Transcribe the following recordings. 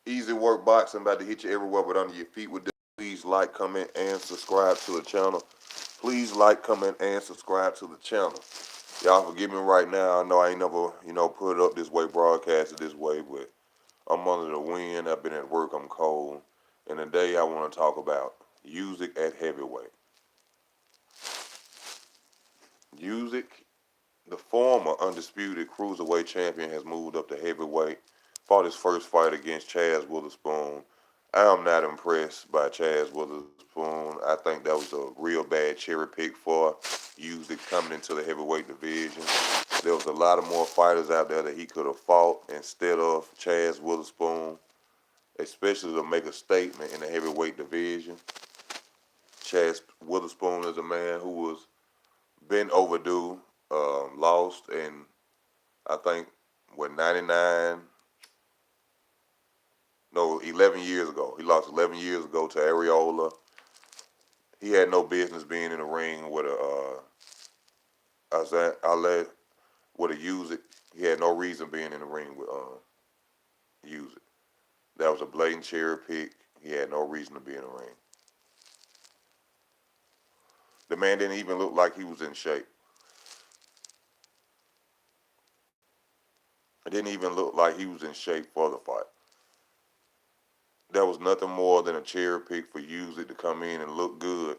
Easy work boxing, about to hit you everywhere but under your feet with this. Please like, comment, and subscribe to the channel. Please like, comment, and subscribe to the channel. Y'all forgive me right now. I know I ain't never, put it up this way, broadcasted this way, but I'm under the wind. I've been at work. I'm cold. And today I want to talk about Usyk at heavyweight. Usyk, the former undisputed cruiserweight champion, has moved up to heavyweight. Fought his first fight against Chaz Witherspoon. I am not impressed by Chaz Witherspoon. I think that was a real bad cherry pick for Usyk coming into the heavyweight division. There was a lot of more fighters out there that he could have fought instead of Chaz Witherspoon, especially to make a statement in the heavyweight division. Chaz Witherspoon is a man who was been overdue, lost, and I think, 99, no, 11 years ago. He lost 11 years ago to Areola. He had no business being in the ring with with a Usyk. He had no reason being in the ring with Usyk. That was a blatant cherry pick. He had no reason to be in the ring. The man didn't even look like he was in shape. It didn't even look like he was in shape for the fight. That was nothing more than a cherry pick for Usyk to come in and look good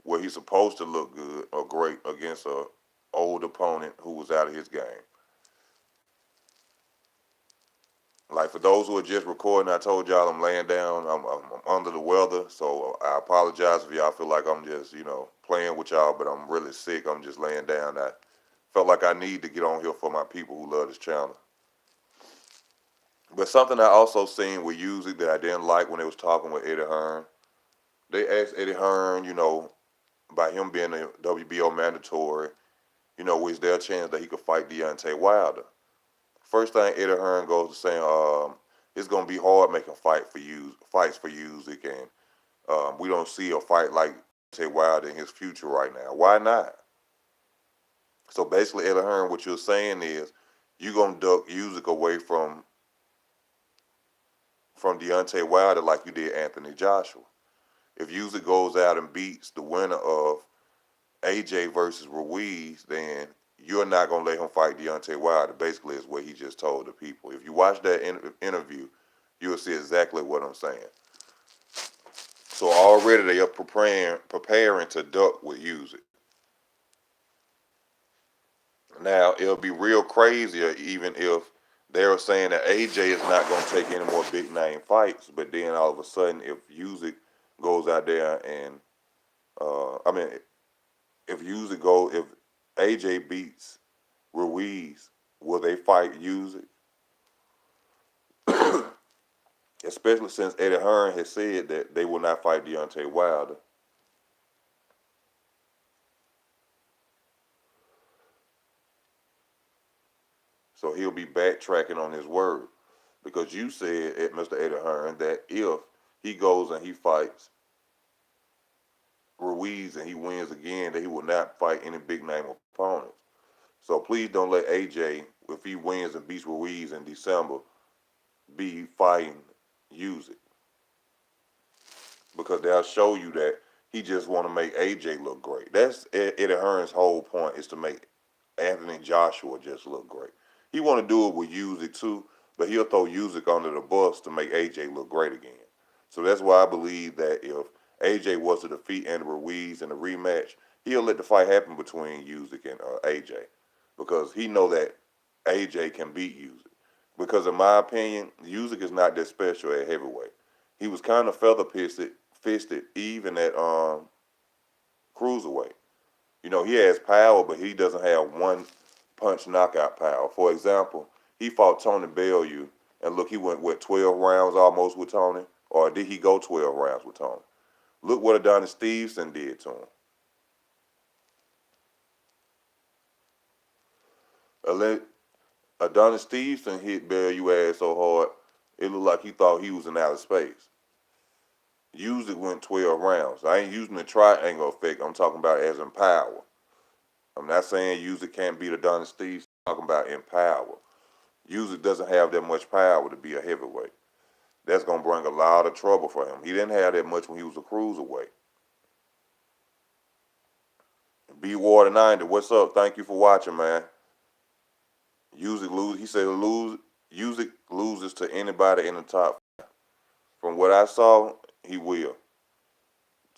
where he's supposed to look good or great against a old opponent who was out of his game. Like, for those who are just recording, I told y'all I'm laying down. I'm under the weather, so I apologize if y'all feel like I'm just, playing with y'all, but I'm really sick. I'm just laying down. I felt like I need to get on here for my people who love this channel. But something I also seen with Usyk that I didn't like when they was talking with Eddie Hearn, they asked Eddie Hearn, about him being a WBO mandatory, was there a chance that he could fight Deontay Wilder? First thing Eddie Hearn goes to saying, it's gonna be hard making fights for Usyk, and we don't see a fight like Deontay Wilder in his future right now. Why not? So basically, Eddie Hearn, what you're saying is you're gonna duck Usyk away from Deontay Wilder like you did Anthony Joshua. If Usyk goes out and beats the winner of AJ versus Ruiz, then you're not going to let him fight Deontay Wilder, basically, is what he just told the people. If you watch that interview, you'll see exactly what I'm saying. So already they are preparing to duck with Usyk. Now, it'll be real crazier even if they're saying that AJ is not going to take any more big name fights, but then all of a sudden, if Usyk goes out there and, if AJ beats Ruiz, will they fight Usyk? Especially since Eddie Hearn has said that they will not fight Deontay Wilder. So he'll be backtracking on his word. Because you said, Mr. Eddie Hearn, that if he goes and he fights Ruiz and he wins again, that he will not fight any big name opponents. So please don't let AJ, if he wins and beats Ruiz in December, be fighting Usyk. Because they'll show you that he just want to make AJ look great. That's Eddie Hearn's whole point, is to make Anthony Joshua just look great. He want to do it with Usyk too, but he'll throw Usyk under the bus to make AJ look great again. So that's why I believe that if AJ was to defeat Andy Ruiz in a rematch, he'll let the fight happen between Usyk and AJ, because he know that AJ can beat Usyk. Because in my opinion, Usyk is not that special at heavyweight. He was kind of feather fisted even at cruiserweight. He has power, but he doesn't have one punch knockout power. For example, he fought Tony Bellew, and look, he went, 12 rounds almost with Tony? Or did he go 12 rounds with Tony? Look what Adonis Stevenson did to him. Adonis Stevenson hit Bellew ass so hard, it looked like he thought he was in outer space. Usyk went 12 rounds. I ain't using the triangle effect. I'm talking about as in power. I'm not saying Usyk can't beat Adonis Stevenson. I'm talking about in power. Usyk doesn't have that much power to be a heavyweight. That's going to bring a lot of trouble for him. He didn't have that much when he was a cruiserweight. B Water 90, what's up? Thank you for watching, man. Usyk lose. He said Usyk loses to anybody in the top. From what I saw, he will.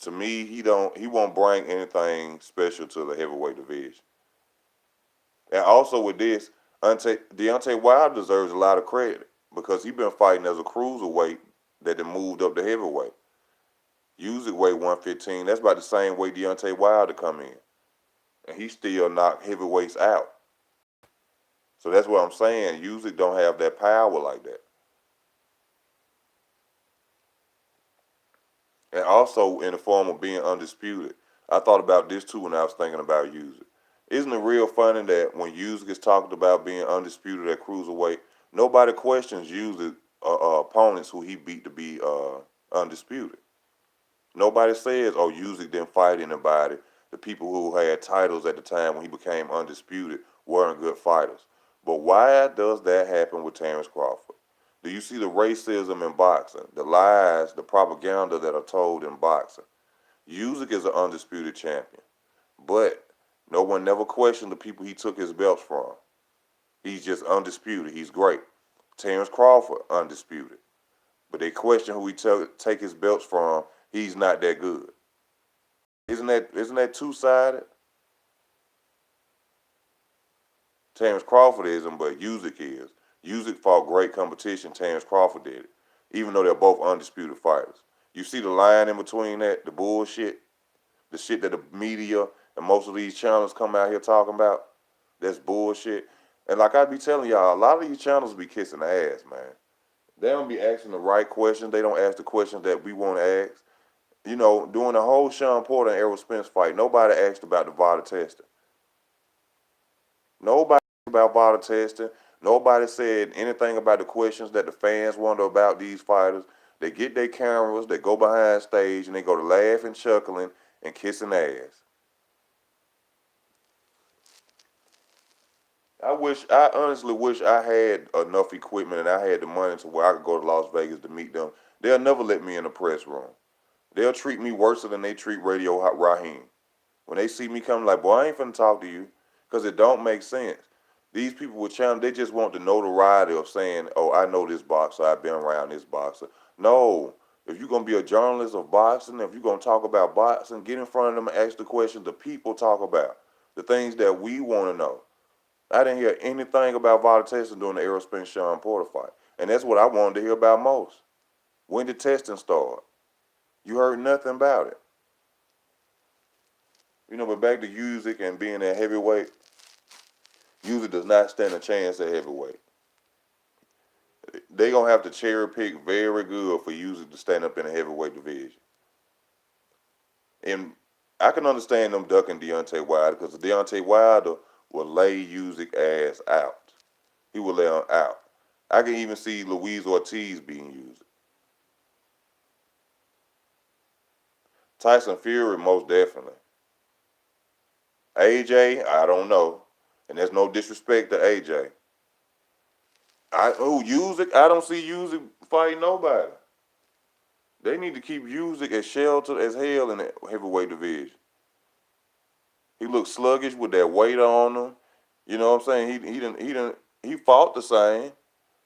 To me, he won't bring anything special to the heavyweight division. And also with this, Deontay Wilder deserves a lot of credit because he's been fighting as a cruiserweight that then moved up to heavyweight. Usyk weigh 115. That's about the same way Deontay Wilder come in. And he still knocked heavyweights out. So that's what I'm saying. Usyk don't have that power like that. And also in the form of being undisputed. I thought about this too when I was thinking about Usyk. Isn't it real funny that when Usyk is talking about being undisputed at cruiserweight, nobody questions Usyk opponents who he beat to be undisputed. Nobody says, oh, Usyk didn't fight anybody. The people who had titles at the time when he became undisputed weren't good fighters. But why does that happen with Terrence Crawford? Do you see the racism in boxing, the lies, the propaganda that are told in boxing? Usyk is an undisputed champion, but no one never questioned the people he took his belts from. He's just undisputed. He's great. Terrence Crawford, undisputed. But they question who he take his belts from. He's not that good. Isn't that two-sided? Terrence Crawford isn't, but Usyk is. Usyk fought great competition. Terrence Crawford did it, even though they're both undisputed fighters. You see the line in between that, the bullshit, the shit that the media and most of these channels come out here talking about? That's bullshit. And like I be telling y'all, a lot of these channels be kissing the ass, man. They don't be asking the right questions. They don't ask the questions that we want to ask. You know, during the whole Sean Porter and Errol Spence fight, nobody asked about the VADA testing. Nobody asked about VADA testing. Nobody said anything about the questions that the fans wonder about these fighters. They get their cameras, they go behind stage, and they go to laughing, chuckling, and kissing ass. I honestly wish I had enough equipment and I had the money to where I could go to Las Vegas to meet them. They'll never let me in the press room. They'll treat me worse than they treat Radio Raheem. When they see me come, like, boy, I ain't finna talk to you, because it don't make sense. These people with channel, they just want the notoriety of saying, oh, I know this boxer, I've been around this boxer. No, if you're going to be a journalist of boxing, if you're going to talk about boxing, get in front of them and ask the questions the people talk about, the things that we want to know. I didn't hear anything about VADA testing during the Errol Spence Sean Porter fight. And that's what I wanted to hear about most. When did testing start? You heard nothing about it. You know, but back to Usyk and being at heavyweight, Usyk does not stand a chance at heavyweight. They gonna have to cherry pick very good for Usyk to stand up in a heavyweight division. And I can understand them ducking Deontay Wilder because Deontay Wilder will lay Usyk ass out. He will lay him out. I can even see Luis Ortiz being Usyk. Tyson Fury, most definitely. AJ, I don't know. And there's no disrespect to AJ. Usyk, I don't see Usyk fighting nobody. They need to keep Usyk as sheltered as hell in the heavyweight division. He looks sluggish with that weight on him. You know what I'm saying? He fought the same,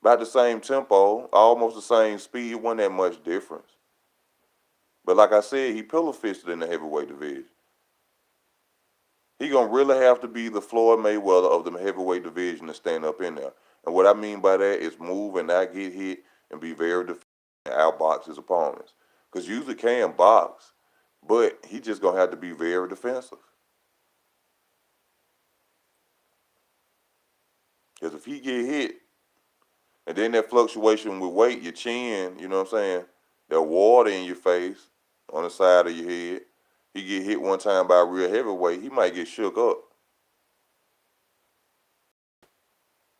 about the same tempo, almost the same speed. Wasn't that much difference. But like I said, he pillow fisted in the heavyweight division. He gonna really have to be the Floyd Mayweather of the heavyweight division to stand up in there. And what I mean by that is move and not get hit and be very defensive and outbox his opponents. Because Usyk can box, but he just gonna have to be very defensive. Because if he get hit, and then that fluctuation with weight, your chin, you know what I'm saying, that water in your face, on the side of your head, he get hit one time by a real heavyweight, he might get shook up.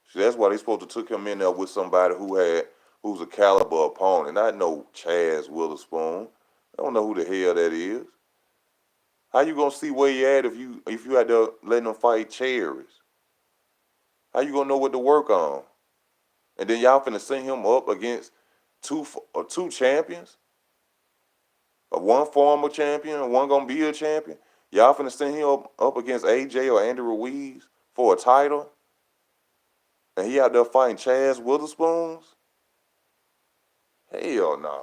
So that's why they supposed to took him in there with somebody who's a caliber opponent. Not no Chaz Witherspoon. I don't know who the hell that is. How you gonna see where you at if you had to let them fight cherries? How you gonna know what to work on? And then y'all finna send him up against two champions, one former champion and one gonna be a champion. Y'all finna send him up against AJ or Andy Ruiz for a title, and he out there fighting Chaz Witherspoons? Hell no. Nah.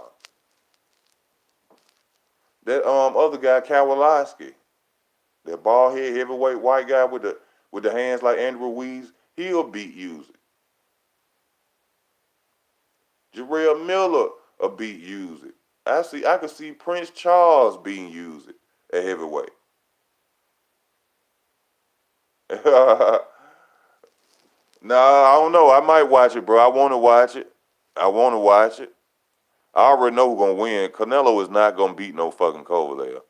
That other guy, Kowalski, that bald head heavyweight white guy with the hands like Andy Ruiz, he'll beat Usyk. Jarrell Miller will beat Usyk. I could see Prince Charles being Usyk at heavyweight. Nah, I don't know. I might watch it, bro. I want to watch it. I want to watch it. I already know who's gonna win. Canelo is not gonna beat no fucking Kovalev.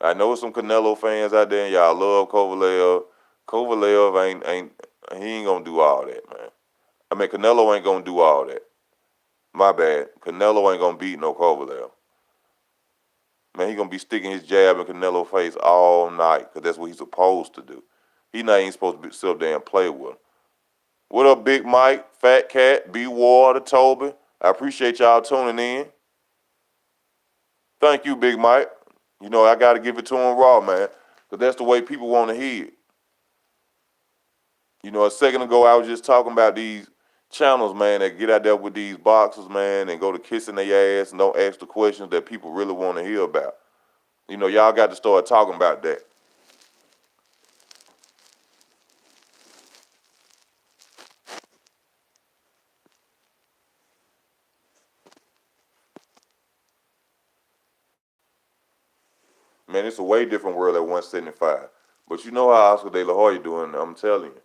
I know some Canelo fans out there, and y'all love Kovalev. Kovalev he ain't gonna do all that, man. I mean, Canelo ain't gonna do all that. My bad. Canelo ain't gonna beat no Kovalev. Man, he gonna be sticking his jab in Canelo's face all night, because that's what he's supposed to do. He not even supposed to sit there and play with him. What up, Big Mike, Fat Cat, B Water, Toby? I appreciate y'all tuning in. Thank you, Big Mike. You know, I got to give it to him raw, man, because that's the way people want to hear it. You know, a second ago, I was just talking about these channels, man, that get out there with these boxers, man, and go to kissing their ass and don't ask the questions that people really want to hear about. You know, y'all got to start talking about that. Man, it's a way different world at 175. But you know how Oscar De La Hoya doing, I'm telling you.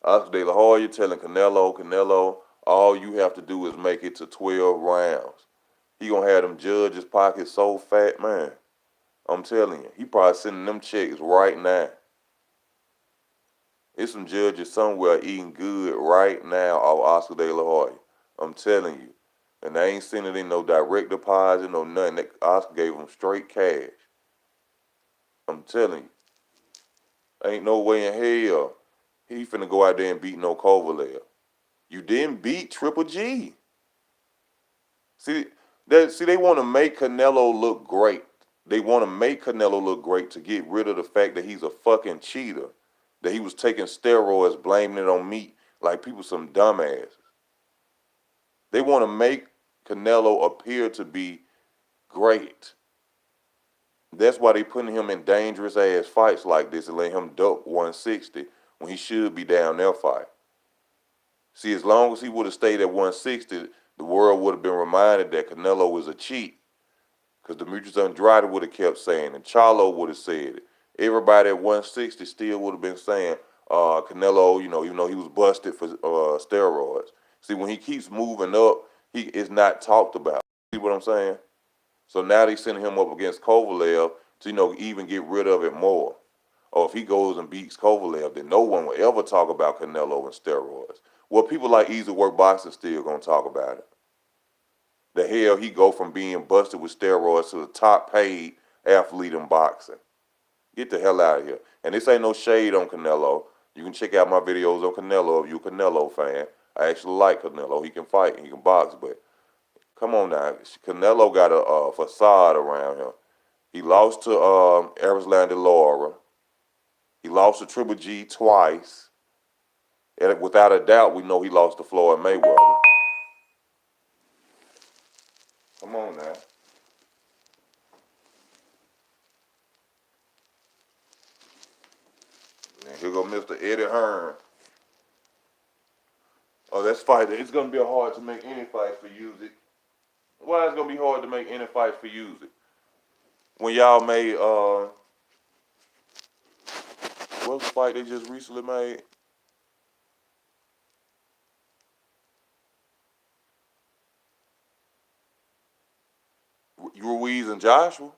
Oscar De La Hoya telling Canelo, all you have to do is make it to 12 rounds. He gonna have them judges' pockets so fat, man. I'm telling you. He probably sending them checks right now. It's some judges somewhere eating good right now off Oscar De La Hoya. I'm telling you. And they ain't sending in no direct deposit, no nothing. That Oscar gave them straight cash. I'm telling you. Ain't no way in hell he finna go out there and beat no Kovalev. You didn't beat Triple G. See, they want to make Canelo look great. They want to make Canelo look great to get rid of the fact that he's a fucking cheater, that he was taking steroids, blaming it on meat, like people some dumbasses. They want to make Canelo appear to be great. That's why they putting him in dangerous ass fights like this and let him duck 160 when he should be down there fight. See, as long as he would have stayed at 160, the world would have been reminded that Canelo was a cheat. Because Demetrius Andrade would have kept saying, and Charlo would have said it. Everybody at 160 still would have been saying, Canelo, you know, even though he was busted for steroids. See, when he keeps moving up, he is not talked about. See what I'm saying? So now they sending him up against Kovalev to, you know, even get rid of it more. Or if he goes and beats Kovalev, then no one will ever talk about Canelo and steroids. Well, people like Easy Work Boxing still gonna talk about it. The hell he go from being busted with steroids to the top paid athlete in boxing. Get the hell out of here. And this ain't no shade on Canelo. You can check out my videos on Canelo if you're a Canelo fan. I actually like Canelo. He can fight and he can box, but come on now. Canelo got a facade around him. He lost to Erislandy Lara. He lost to Triple G twice. And without a doubt, we know he lost to Floyd Mayweather. Come on now. And here go Mr. Eddie Hearn. Oh, that's fight. It's gonna be hard to make any fight for Usyk. Why it's gonna be hard to make any fight for Usyk? When y'all made what's the fight they just recently made? Ruiz and Joshua.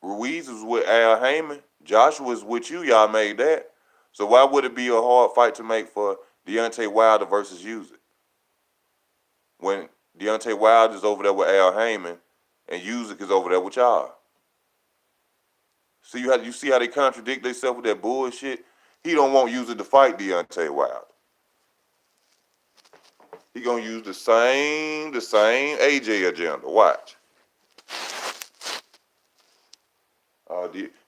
Ruiz was with Al Heyman. Joshua was with you. Y'all made that. So why would it be a hard fight to make for Deontay Wilder versus Usyk when Deontay Wilder is over there with Al Heyman and Usyk is over there with y'all? See you see how they contradict themselves with that bullshit? He don't want Usyk to fight Deontay Wilder. He gonna use the same AJ agenda. Watch.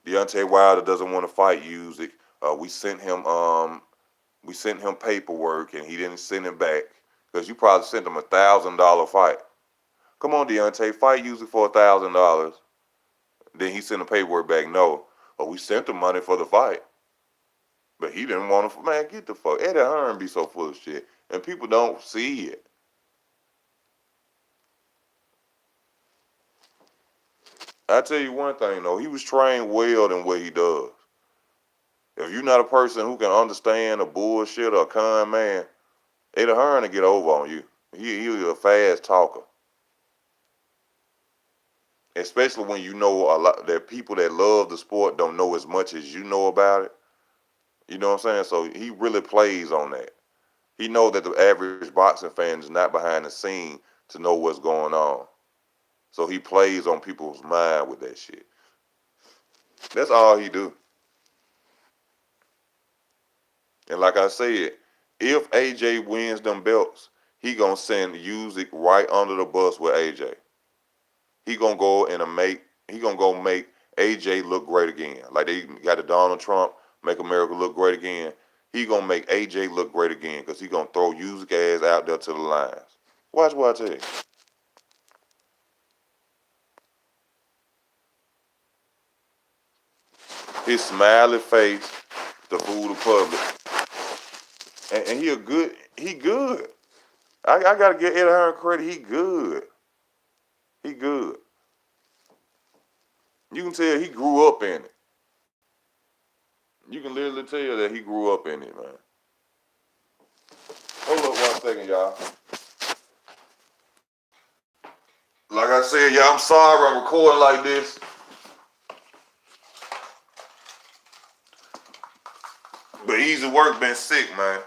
Deontay Wilder doesn't want to fight Usyk. We sent him paperwork and he didn't send it back because you probably sent him $1,000 fight. Come on, Deontay, fight Usyk for $1,000. Then he sent the paperwork back. No, but we sent the money for the fight, but he didn't want to. Man, get the fuck. Eddie Hearn be so full of shit, and people don't see it. I tell you one thing though, he was trained well in what he does. If you're not a person who can understand a bullshit or a con man, Eddie Hearn to get over on you. He's a fast talker. Especially when you know a lot that people that love the sport don't know as much as you know about it. You know what I'm saying? So he really plays on that. He knows that the average boxing fan is not behind the scene to know what's going on. So he plays on people's mind with that shit. That's all he do. And like I said, if AJ wins them belts, he gonna send Usyk right under the bus with AJ. He gonna go make AJ look great again. Like they got the Donald Trump make America look great again. He gonna make AJ look great again because he gonna throw Usyk ass out there to the lines. Watch what I tell you. His smiley face, the fool the public, and he good. I gotta get Eddie Hearn credit. He good. He good. You can tell he grew up in it. You can literally tell that he grew up in it, man. Hold up 1 second, y'all. Like I said, y'all, I'm sorry I'm recording like this. But Easy Work been sick, man.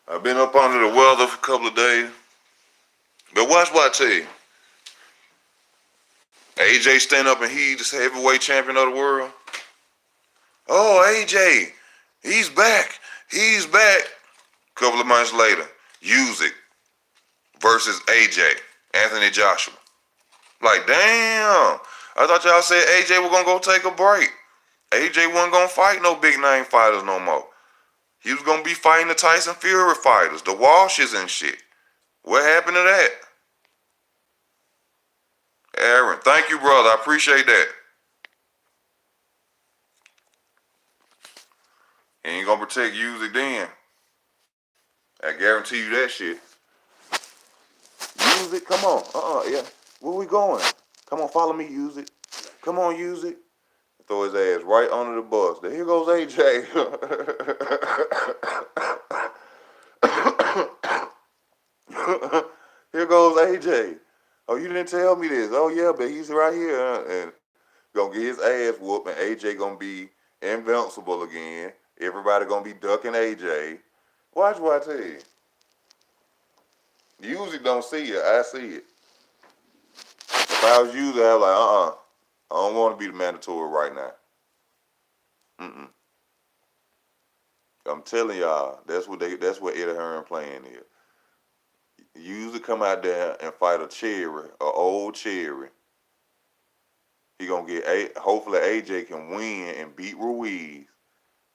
I've been up under the weather for a couple of days. But watch what I tell you. AJ stand up and he's the heavyweight champion of the world. Oh, AJ, he's back. He's back. A couple of months later, Usyk versus AJ, Anthony Joshua. Like, damn. I thought y'all said AJ was going to go take a break. AJ wasn't going to fight no big name fighters no more. He was going to be fighting the Tyson Fury fighters, the Walshes and shit. What happened to that? Aaron, thank you, brother. I appreciate that. He ain't going to protect Usyk then. I guarantee you that shit. Usyk, come on. Yeah. Where we going? Come on, follow me, Usyk. Come on, Usyk. Throw his ass right under the bus. Here goes AJ. Here goes AJ. Oh, you didn't tell me this. Oh, yeah, but he's right here. And gonna get his ass whooped, and AJ gonna be invincible again. Everybody gonna be ducking AJ. Watch what I tell you. Usually don't see it. I see it. If I was usually, I'd be like, I don't want to be the mandatory right now. I'm telling y'all, that's what Eddie Hearn playing here. Usually come out there and fight a cherry, a old cherry. He gonna get hopefully AJ can win and beat Ruiz.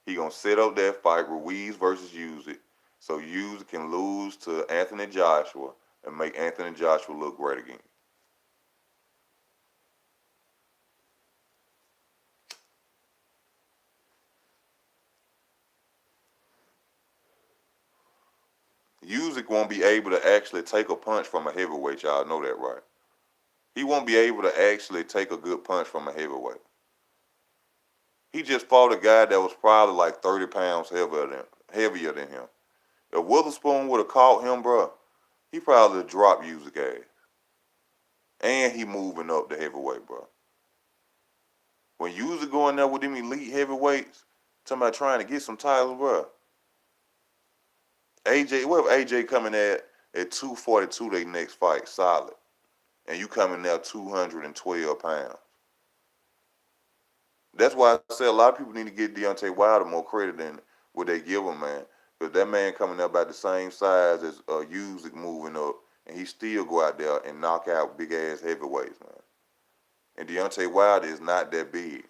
He gonna set up that fight, Ruiz versus Usyk, so Usyk can lose to Anthony Joshua and make Anthony Joshua look great again. Usyk won't be able to actually take a punch from a heavyweight. Y'all know that, right? He won't be able to actually take a good punch from a heavyweight. He just fought a guy that was probably like 30 pounds heavier than him. If Witherspoon would have caught him, bro, he probably would have dropped Usyk ass. And he moving up the heavyweight, bro. When Usyk going there with them elite heavyweights, talking about trying to get some titles, bro. What if AJ coming at 242 their next fight, solid, and you coming there 212 pounds? That's why I say a lot of people need to get Deontay Wilder more credit than what they give him, man. Because that man coming up about the same size as Usyk moving up, and he still go out there and knock out big ass heavyweights, man. And Deontay Wilder is not that big.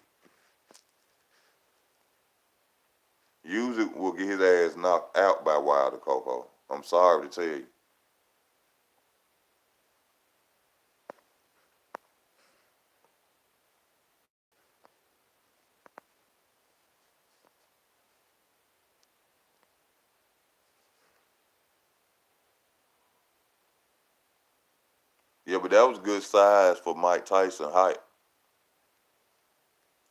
Usyk will get his ass knocked out by Wilder, Coco. I'm sorry to tell you. Yeah, but that was good size for Mike Tyson height.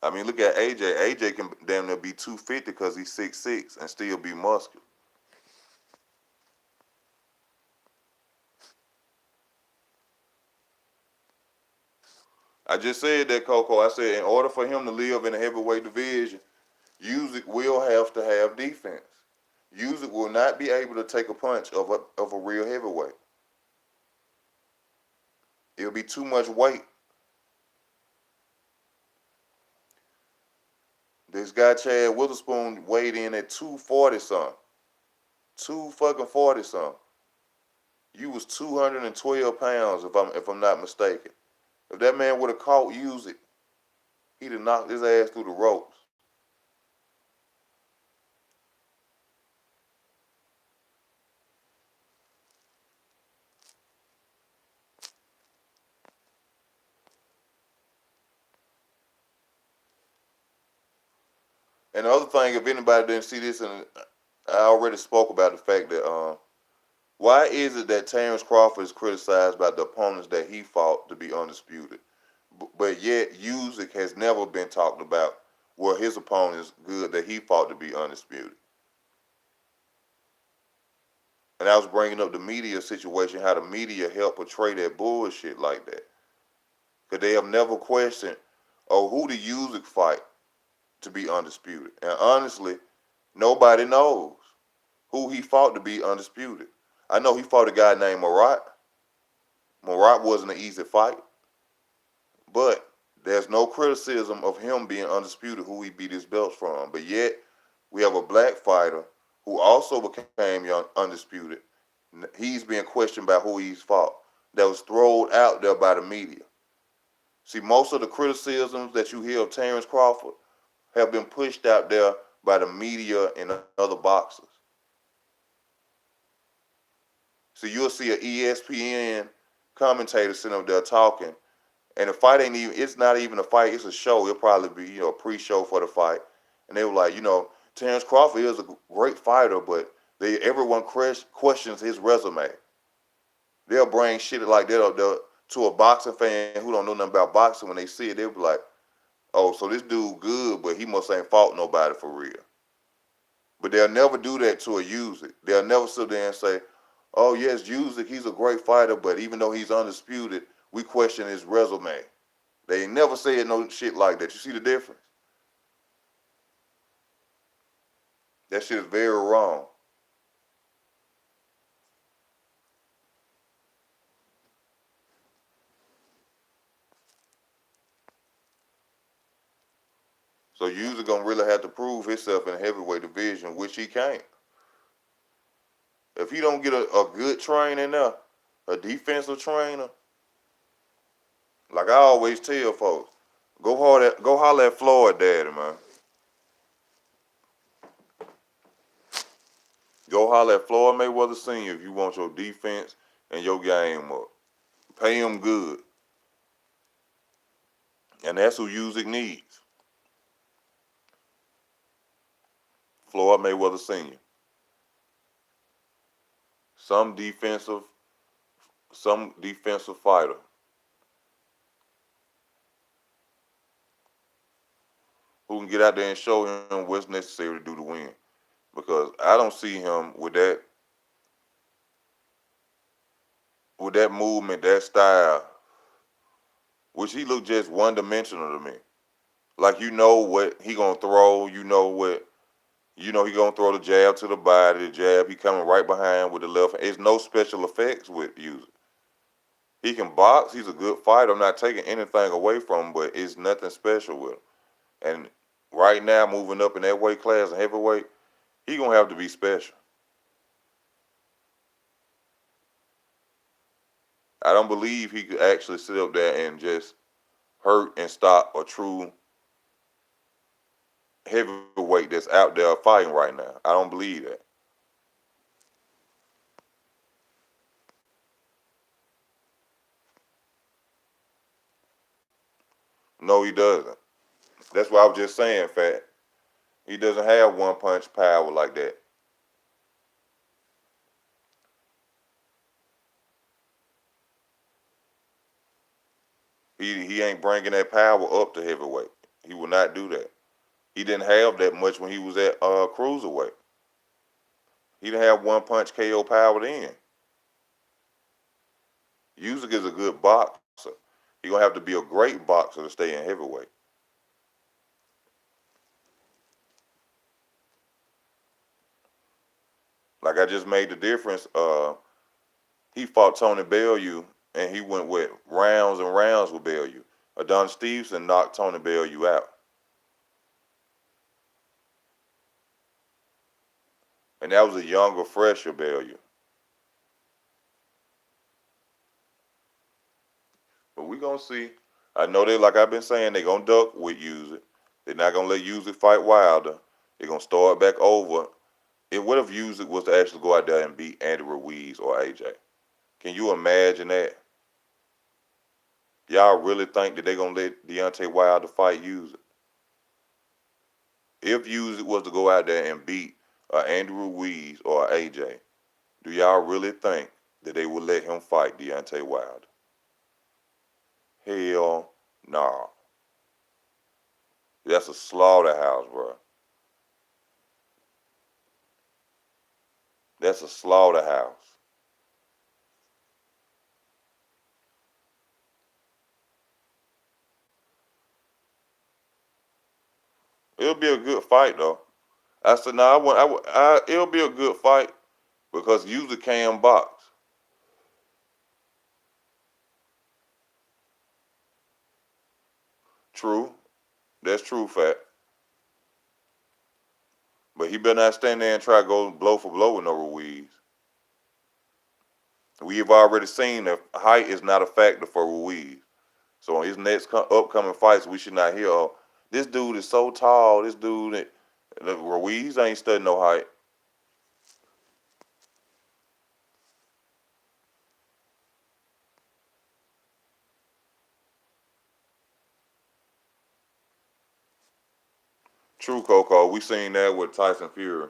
I mean, look at AJ. AJ can damn near be 250 because he's 6'6" and still be muscular. I just said that, Coco. I said in order for him to live in the heavyweight division, Usyk will have to have defense. Usyk will not be able to take a punch of a real heavyweight. It'll be too much weight. This guy Chad Witherspoon weighed in at 240 something. 2 fucking 40 something. You was 212 pounds if I'm not mistaken. If that man would have caught Usyk, he'd have knocked his ass through the ropes. And the other thing, if anybody didn't see this, and I already spoke about the fact that why is it that Terrence Crawford is criticized by the opponents that he fought to be undisputed, but yet Usyk has never been talked about where his opponents good that he fought to be undisputed? And I was bringing up the media situation, how the media help portray that bullshit like that, because they have never questioned, oh, who did Usyk fight to be undisputed? And honestly, nobody knows who he fought to be undisputed. I know he fought a guy named Marat. Marat wasn't an easy fight, but there's no criticism of him being undisputed who he beat his belts from. But yet, we have a black fighter who also became undisputed. He's being questioned by who he's fought. That was thrown out there by the media. See, most of the criticisms that you hear of Terrence Crawford have been pushed out there by the media and other boxers. So you'll see an ESPN commentator sitting up there talking, and the fight ain't even, it's not even a fight, it's a show. It'll probably be, a pre-show for the fight. And they were like, Terrence Crawford is a great fighter, but everyone questions his resume. They'll bring shit like that up there to a boxing fan who don't know nothing about boxing. When they see it, they'll be like, oh, so this dude good, but he must ain't fought nobody for real. But they'll never do that to a Usyk. They'll never sit there and say, oh, yes, Usyk, he's a great fighter, but even though he's undisputed, we question his resume. They ain't never said no shit like that. You see the difference? That shit is very wrong. So Usyk gonna really have to prove himself in the heavyweight division, which he can't. If he don't get a good trainer in there, a defensive trainer, like I always tell folks, go holler at Floyd Daddy, man. Go holler at Floyd Mayweather Sr. if you want your defense and your game up. Pay him good. And that's who Usyk needs. Floyd Mayweather Sr. Some defensive fighter who can get out there and show him what's necessary to do to win. Because I don't see him with that movement, that style, which he looked just one dimensional to me. Like what he gonna throw, he gonna throw the jab to the body, the jab he coming right behind with the left. It's no special effects with Usyk. He can box. He's a good fighter. I'm not taking anything away from him, but it's nothing special with him. And right now, moving up in that weight class and heavyweight, he gonna have to be special. I don't believe he could actually sit up there and just hurt and stop a true heavyweight that's out there fighting right now. I don't believe that. No, he doesn't. That's what I was just saying, Fat. He doesn't have one punch power like that. He ain't bringing that power up to heavyweight. He will not do that. He didn't have that much when he was at cruiserweight. He didn't have one punch KO power then. Usyk is a good boxer. He gonna have to be a great boxer to stay in heavyweight. Like I just made the difference. He fought Tony Bellew and he went with rounds and rounds with Bellew. Adonis Stevenson knocked Tony Bellew out, and that was a younger, fresher Bellew. But we gonna see. I know they, like I've been saying, they gonna duck with Usyk. They're not gonna let Usyk fight Wilder. They're gonna start back over. What if Usyk was to actually go out there and beat Andy Ruiz or AJ? Can you imagine that? Y'all really think that they're gonna let Deontay Wilder fight Usyk? If Usyk was to go out there and beat Andy Ruiz or AJ, do y'all really think that they would let him fight Deontay Wilder? Hell no. Nah. That's a slaughterhouse, bro. That's a slaughterhouse. It'll be a good fight though. I said, no, it'll be a good fight because Usyk can box. True, that's true, Fat. But he better not stand there and try to go blow for blow with no Ruiz. We have already seen that height is not a factor for Ruiz. So on his next upcoming fights, we should not hear, oh, this dude is so tall. This dude, Ruiz ain't studying no height. True, Coco. We seen that with Tyson Fury.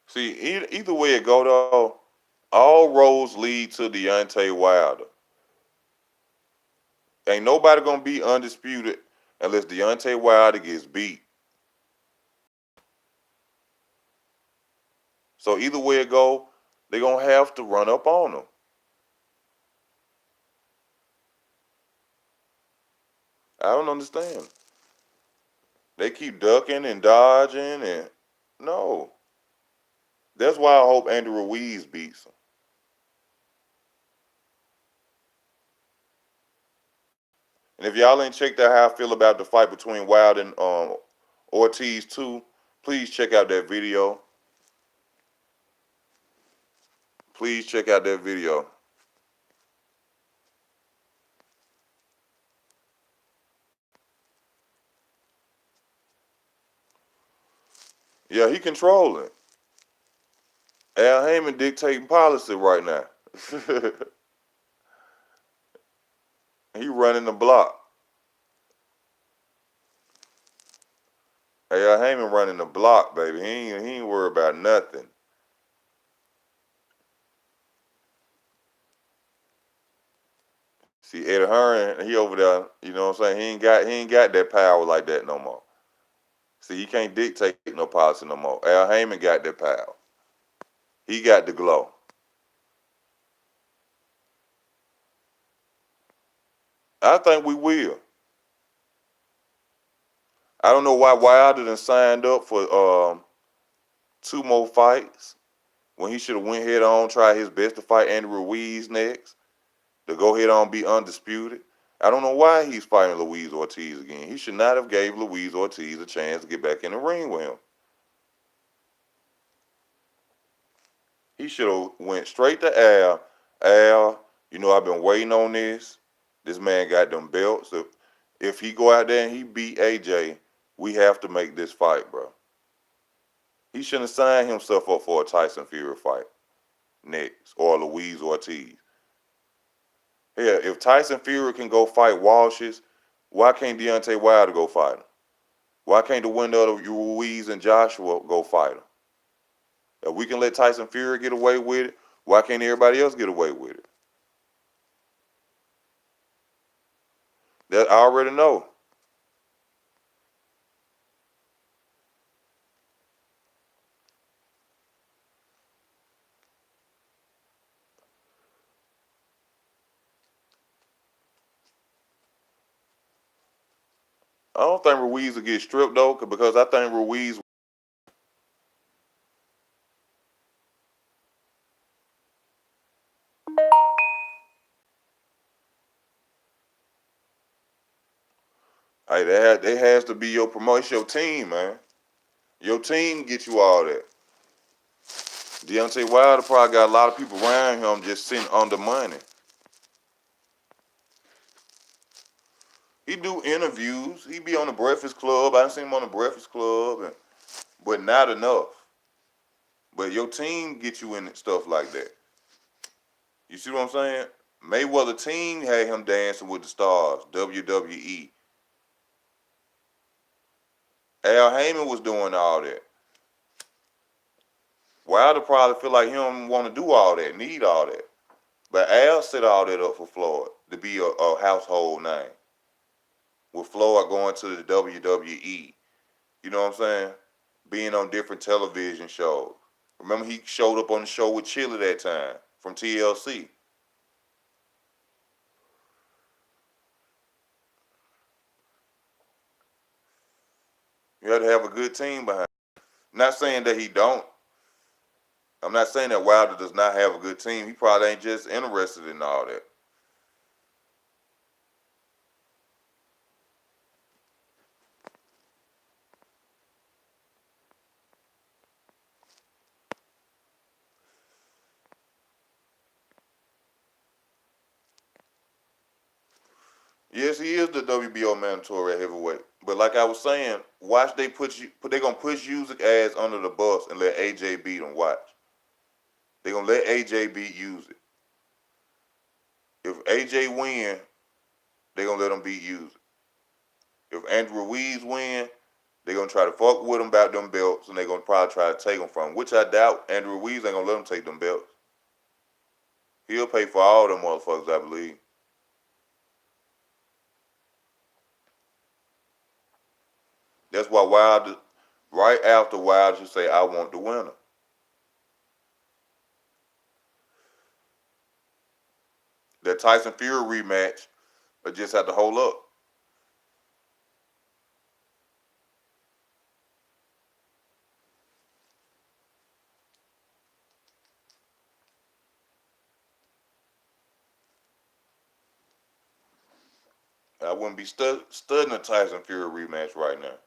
See, either way it go though, all roads lead to Deontay Wilder. Ain't nobody gonna be undisputed unless Deontay Wilder gets beat. So either way it go, they gonna have to run up on him. I don't understand. They keep ducking and dodging and no. That's why I hope Andy Ruiz beats him. And if y'all ain't checked out how I feel about the fight between Wilder and Ortiz too, please check out that video. Please check out that video. Yeah, he controlling. Al Heyman dictating policy right now. He running the block. Al Heyman running the block, baby. He ain't worried about nothing. See, Eddie Hearn, he over there, you know what I'm saying? He ain't got that power like that no more. See, he can't dictate no policy no more. Al Heyman got that power. He got the glow. I think we will. I don't know why Wilder done signed up for 2 more fights when he should have went head on, tried his best to fight Andy Ruiz next, to go head on be undisputed. I don't know why he's fighting Luis Ortiz again. He should not have gave Luis Ortiz a chance to get back in the ring with him. He should have went straight to Al. Al, you know I've been waiting on this. This man got them belts. If he go out there and he beat AJ, we have to make this fight, bro. He shouldn't have signed himself up for a Tyson Fury fight next or Luis Ortiz. Yeah, if Tyson Fury can go fight Walsh's, why can't Deontay Wilder go fight him? Why can't the winner of Ruiz and Joshua go fight him? If we can let Tyson Fury get away with it, why can't everybody else get away with it? That I already know. I don't think Ruiz will get stripped though, because I think Ruiz. Hey, that has to be your promotion, your team, man. Your team get you all that. Deontay Wilder probably got a lot of people around him just sitting under money. He do interviews. He be on the Breakfast Club. I seen him on the Breakfast Club, but not enough. But your team get you in stuff like that. You see what I'm saying? Mayweather team had him dancing with the stars, WWE. Al Heyman was doing all that. Wilder probably feel like he don't want to do all that, need all that. But Al set all that up for Floyd to be a household name. With Floyd going to the WWE. You know what I'm saying? Being on different television shows. Remember he showed up on the show with Chili that time from TLC. You have to have a good team behind. Not saying that he don't. I'm not saying that Wilder does not have a good team. He probably ain't just interested in all that. Yes, he is the WBO mandatory at heavyweight. But like I was saying, watch they gonna push Usyk ass under the bus and let AJ beat him. Watch. They gonna let AJ beat Usyk. If AJ win, they gonna let him beat Usyk. If Andrew Ruiz win, they gonna try to fuck with him about them belts, and they gonna probably try to take them from him. Which I doubt. Andrew Ruiz ain't gonna let him take them belts. He'll pay for all them motherfuckers, I believe. That's why Wilder, right after Wilder, should say, "I want the winner." That Tyson Fury rematch, but just have to hold up. I wouldn't be studying a Tyson Fury rematch right now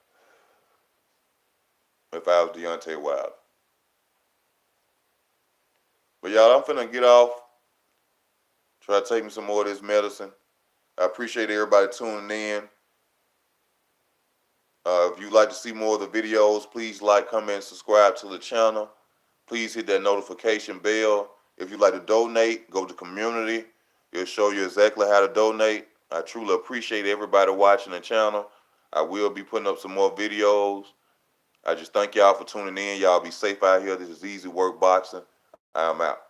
if I was Deontay Wilder. But y'all, I'm finna get off. Try to take me some more of this medicine. I appreciate everybody tuning in. If you'd like to see more of the videos, please like, comment, subscribe to the channel. Please hit that notification bell. If you'd like to donate, go to community. It'll show you exactly how to donate. I truly appreciate everybody watching the channel. I will be putting up some more videos. I just thank y'all for tuning in. Y'all be safe out here. This is Easy Work Boxing. I am out.